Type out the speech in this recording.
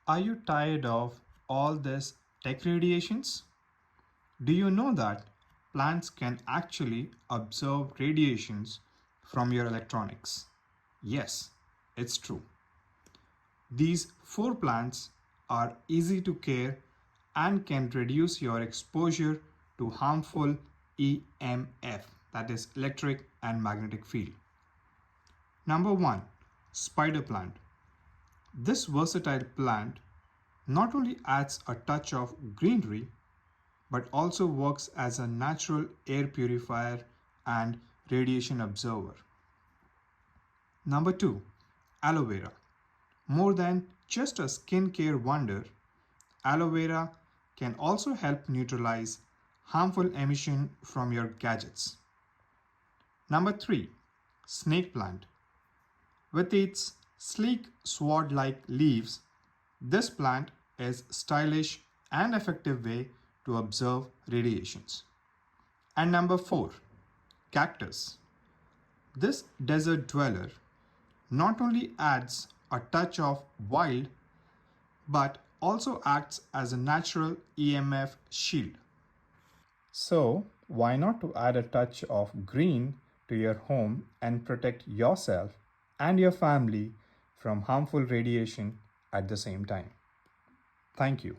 Are you tired of all this tech radiations? Do you know that plants can actually absorb radiations from your electronics? Yes, it's true. These four plants are easy to care and can reduce your exposure to harmful EMF, that is electric and magnetic field. Number 1, spider plant. This versatile plant not only adds a touch of greenery but also works as a natural air purifier and radiation absorber. Number 2, aloe vera. More than just a skincare wonder, aloe vera can also help neutralize harmful emission from your gadgets. Number 3, snake plant. With its sleek sword-like leaves, this plant is stylish and effective way to observe radiations. And number 4, cactus. This desert dweller not only adds a touch of wild but also acts as a natural EMF shield. So, why not to add a touch of green to your home and protect yourself and your family from harmful radiation at the same time? Thank you.